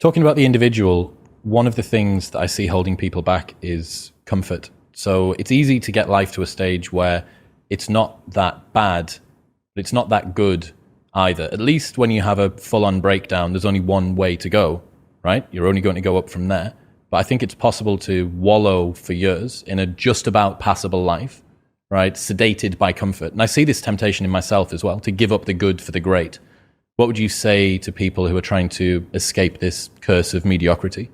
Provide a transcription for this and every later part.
Talking about the individual, one of the things that I see holding people back is comfort. So it's easy to get life to a stage where it's not that bad, but it's not that good either. At least when you have a full-on breakdown, there's only one way to go, right? You're only going to go up from there. But I think it's possible to wallow for years in a just about passable life, right? Sedated by comfort. And I see this temptation in myself as well, to give up the good for the great. What would you say to people who are trying to escape this curse of mediocrity?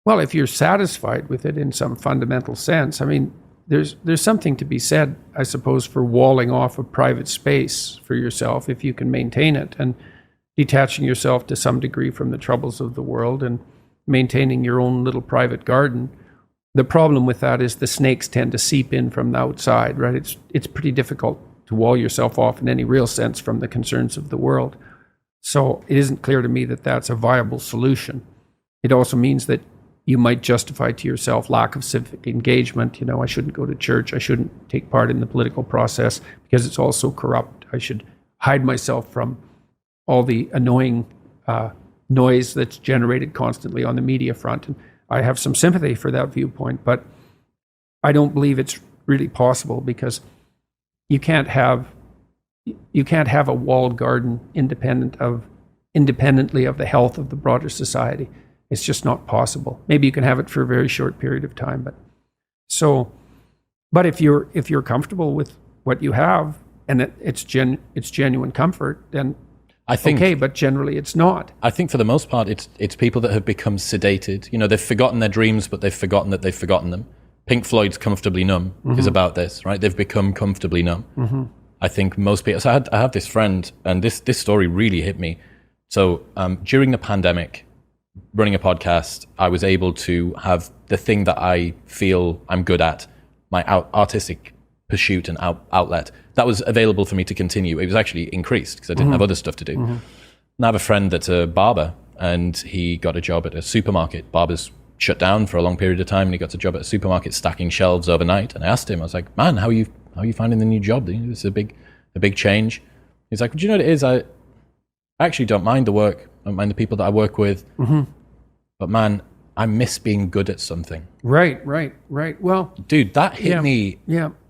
Well, if you're satisfied with it in some fundamental sense, I mean, there's something to be said, I suppose, for walling off a private space for yourself if you can maintain it, and detaching yourself to some degree from the troubles of the world and maintaining your own little private garden. The problem with that is the snakes tend to seep in from the outside, right? It's pretty difficult to wall yourself off in any real sense from the concerns of the world. So it isn't clear to me that that's a viable solution. It also means that you might justify to yourself lack of civic engagement. You know, I shouldn't go to church. I shouldn't take part in the political process because it's all so corrupt. I should hide myself from all the annoying noise that's generated constantly on the media front. And I have some sympathy for that viewpoint, but I don't believe it's really possible, because you can't have a walled garden independently of the health of the broader society. It's just not possible. Maybe you can have it for a very short period of time, but if you're comfortable with what you have and it's genuine comfort, then I think, okay, but generally it's not. I think for the most part, it's people that have become sedated. You know, they've forgotten their dreams, but they've forgotten that they've forgotten them. Pink Floyd's Comfortably Numb is about this, right? They've become comfortably numb. I think most people... So I have this friend, and this story really hit me. So during the pandemic, running a podcast, I was able to have the thing that I feel I'm good at, my artistic pursuit and outlet, that was available for me to continue. It was actually increased because I didn't have other stuff to do. And I have a friend that's a barber, and he got a job at a supermarket. Barbers shut down for a long period of time, and he got a job at a supermarket stacking shelves overnight. And I asked him, I was like, man, how are you finding the new job? This is a big change. He's like, well, do you know what it is? I actually don't mind the work. I don't mind the people that I work with. But man, I miss being good at something. Right. Well, dude, that hit me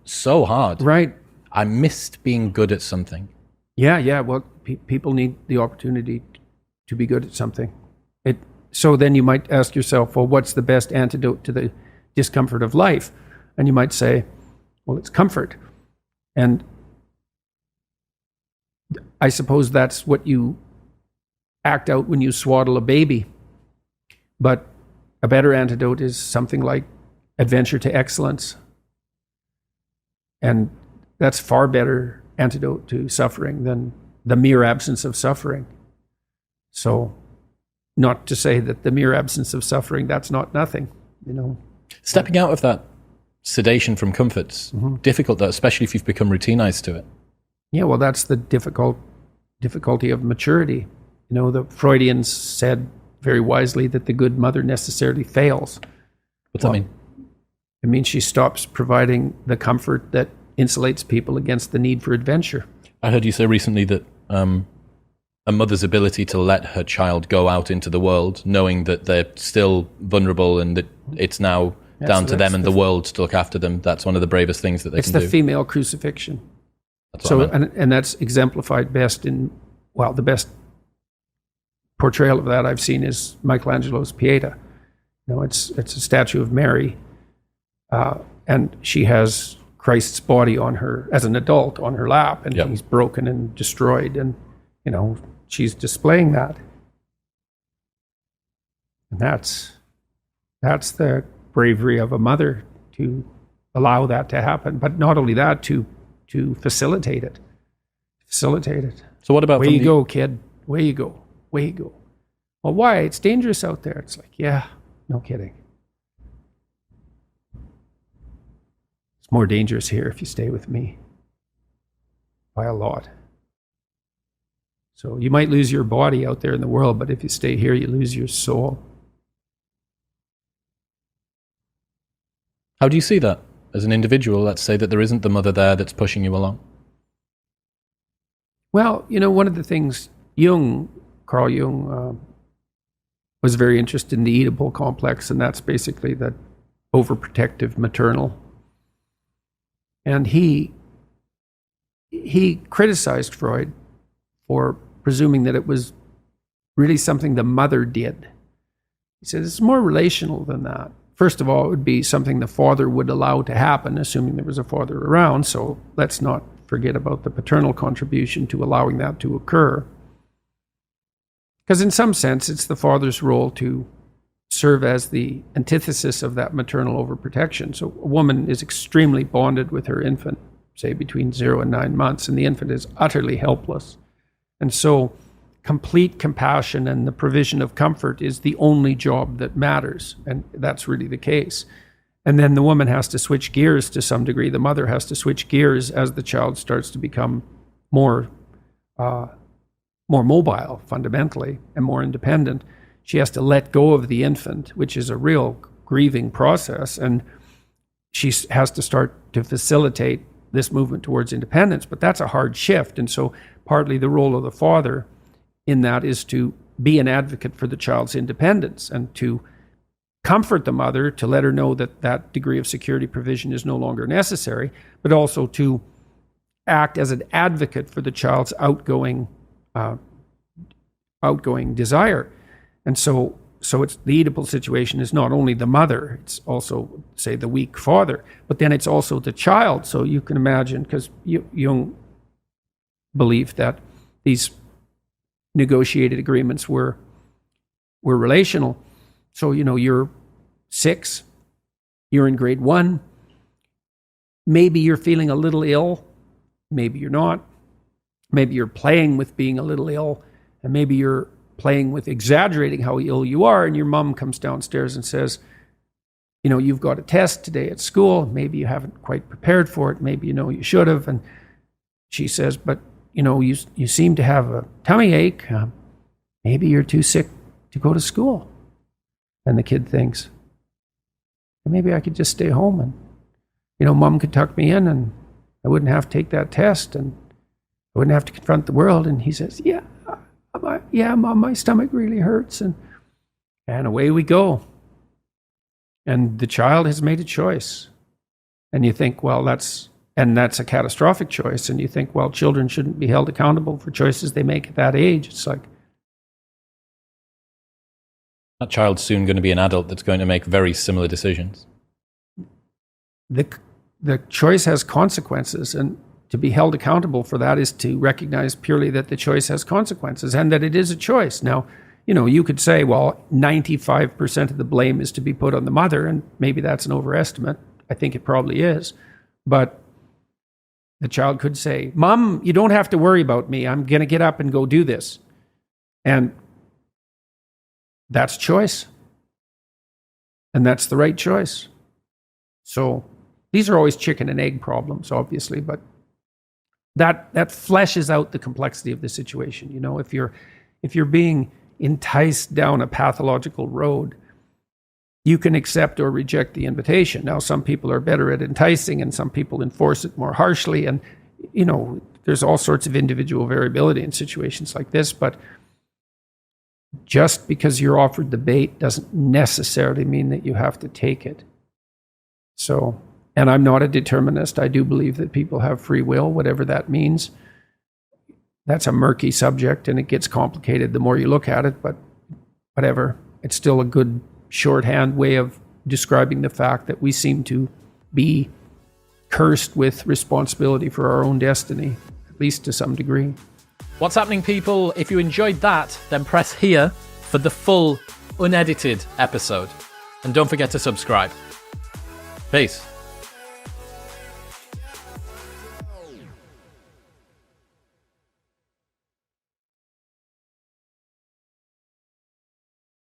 so hard. Right. I missed being good at something. Yeah. Well, people need the opportunity to be good at something. So then you might ask yourself, well, what's the best antidote to the discomfort of life? And you might say, well, it's comfort. And I suppose that's what you act out when you swaddle a baby. But a better antidote is something like adventure to excellence. And that's far better antidote to suffering than the mere absence of suffering. So, not to say that the mere absence of suffering, that's not nothing, you know. Stepping out of that sedation from comfort's difficult, though, especially if you've become routinized to it. Yeah, well, that's the difficulty of maturity. You know, the Freudians said very wisely that the good mother necessarily fails. What's that mean? It means she stops providing the comfort that insulates people against the need for adventure. I heard you say recently that a mother's ability to let her child go out into the world, knowing that they're still vulnerable and that it's now down to them and the world to look after them, that's one of the bravest things that they can do. It's the female crucifixion. And that's exemplified best in, well, the best portrayal of that I've seen is Michelangelo's Pieta. You know, it's a statue of Mary, and she has Christ's body on her, as an adult, on her lap, and he's broken and destroyed, and, you know, she's displaying that. And that's the bravery of a mother, to allow that to happen. But not only that, to facilitate it. So what about... Away you go, kid. Away you go. Well, why? It's dangerous out there. It's like, yeah, no kidding. It's more dangerous here if you stay with me. By a lot. So you might lose your body out there in the world, but if you stay here, you lose your soul. How do you see that as an individual? Let's say that there isn't the mother there that's pushing you along. Well, you know, one of the things Jung Carl Jung was very interested in the Oedipal complex, and that's basically the overprotective maternal. And he criticized Freud for presuming that it was really something the mother did. He said it's more relational than that. First of all, it would be something the father would allow to happen, assuming there was a father around. So let's not forget about the paternal contribution to allowing that to occur. Because in some sense, it's the father's role to serve as the antithesis of that maternal overprotection. So a woman is extremely bonded with her infant, say between 0 and 9 months, and the infant is utterly helpless. And so complete compassion and the provision of comfort is the only job that matters. And that's really the case. And then the woman has to switch gears to some degree. The mother has to switch gears as the child starts to become more mobile, fundamentally, and more independent. She has to let go of the infant, which is a real grieving process. And she has to start to facilitate this movement towards independence. But that's a hard shift. And so partly the role of the father in that is to be an advocate for the child's independence and to comfort the mother, to let her know that that degree of security provision is no longer necessary, but also to act as an advocate for the child's outgoing desire. And so it's the Oedipal situation is not only the mother, it's also, say, the weak father, but then it's also the child. So you can imagine, because Jung believed that these negotiated agreements were relational. So, you're 6, you're in grade 1, maybe you're feeling a little ill, maybe you're not, maybe you're playing with being a little ill, and maybe you're playing with exaggerating how ill you are, and your mom comes downstairs and says, you've got a test today at school, maybe you haven't quite prepared for it, maybe you should have, and she says, but you seem to have a tummy ache, maybe you're too sick to go to school. And the kid thinks, maybe I could just stay home and, mom could tuck me in and I wouldn't have to take that test and I wouldn't have to confront the world. And he says, yeah, mom, my stomach really hurts. And away we go. And the child has made a choice. And you think, well, that's a catastrophic choice. And you think, well, children shouldn't be held accountable for choices they make at that age. It's like, that child's soon going to be an adult that's going to make very similar decisions. The choice has consequences, and to be held accountable for that is to recognize purely that the choice has consequences and that it is a choice. Now, you could say, well, 95% of the blame is to be put on the mother, and maybe that's an overestimate. I think it probably is. But the child could say, Mom, you don't have to worry about me. I'm going to get up and go do this. And that's choice. And that's the right choice. So these are always chicken and egg problems, obviously, but that fleshes out the complexity of the situation. If you're being enticed down a pathological road, you can accept or reject the invitation. Now, some people are better at enticing and some people enforce it more harshly. And, there's all sorts of individual variability in situations like this, but just because you're offered the bait doesn't necessarily mean that you have to take it. So, and I'm not a determinist. I do believe that people have free will, whatever that means. That's a murky subject and it gets complicated the more you look at it, but whatever. It's still a good shorthand way of describing the fact that we seem to be cursed with responsibility for our own destiny, at least to some degree. What's happening, people? If you enjoyed that, then press here for the full, unedited episode. And don't forget to subscribe. Peace.